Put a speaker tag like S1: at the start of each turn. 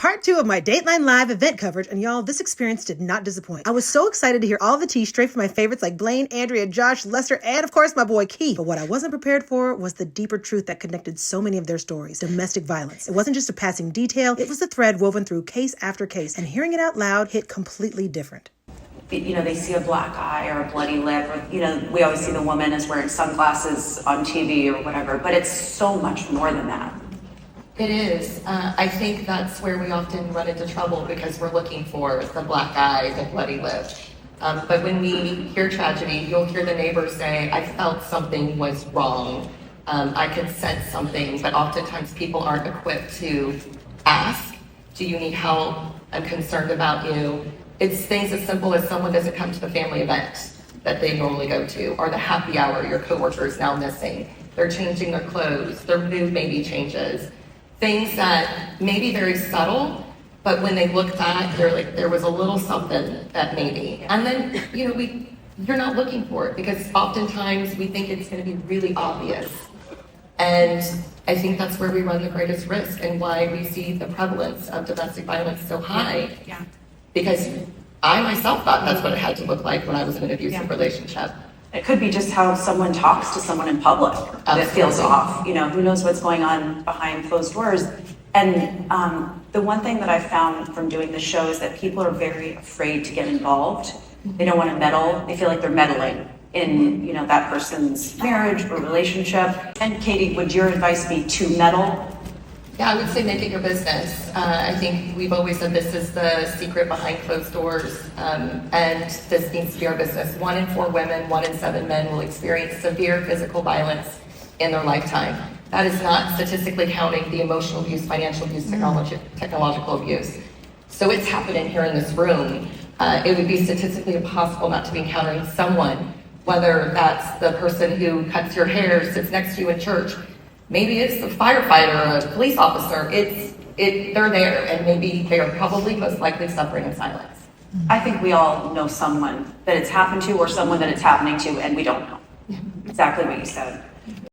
S1: part 2 of my Dateline Live event coverage, and y'all, this experience did not disappoint. I was so excited to hear all the tea straight from my favorites like Blaine, Andrea, Josh, Lester, and of course my boy Key. But what I wasn't prepared for was the deeper truth that connected so many of their stories. Domestic violence. It wasn't just a passing detail, it was the thread woven through case after case, and hearing it out loud hit completely different.
S2: You know, they see a black eye or a bloody lip, or, you know, we always see the woman as wearing sunglasses on TV or whatever, but it's so much more than that.
S3: It is. I think that's where we often run into trouble because we're looking for the black eye, the bloody lip. But when we hear tragedy, you'll hear the neighbors say, I felt something was wrong. I could sense something, but oftentimes people aren't equipped to ask, do you need help? I'm concerned about you. It's things as simple as someone doesn't come to the family event that they normally go to, or the happy hour your coworker is now missing. They're changing their clothes, their mood maybe changes. Things that may be very subtle, but when they look back, they're like, there was a little something that maybe. And then, you know, you're not looking for it because oftentimes we think it's going to be really obvious. And I think that's where we run the greatest risk and why we see the prevalence of domestic violence so high.
S2: Yeah.
S3: Because I myself thought that's what it had to look like when I was in an abusive relationship.
S2: It could be just how someone talks to someone in public that feels off. You know, who knows what's going on behind closed doors. And the one thing that I found from doing the show is that people are very afraid to get involved. They don't want to meddle. They feel like they're meddling in, you know, that person's marriage or relationship. And Katie, would your advice be to meddle?
S3: Yeah, I would say make it your business. I think we've always said this is the secret behind closed doors, and this needs to be our business. 1 in 4 women, 1 in 7 men will experience severe physical violence in their lifetime. That is not statistically counting the emotional abuse, financial abuse, technological abuse. So it's happening here in this room. It would be statistically impossible not to be encountering someone, whether that's the person who cuts your hair, sits next to you in church. Maybe it's a firefighter or a police officer. They're there, and maybe they are probably most likely suffering in silence.
S2: I think we all know someone that it's happened to or someone that it's happening to, and we don't know. Exactly what you said.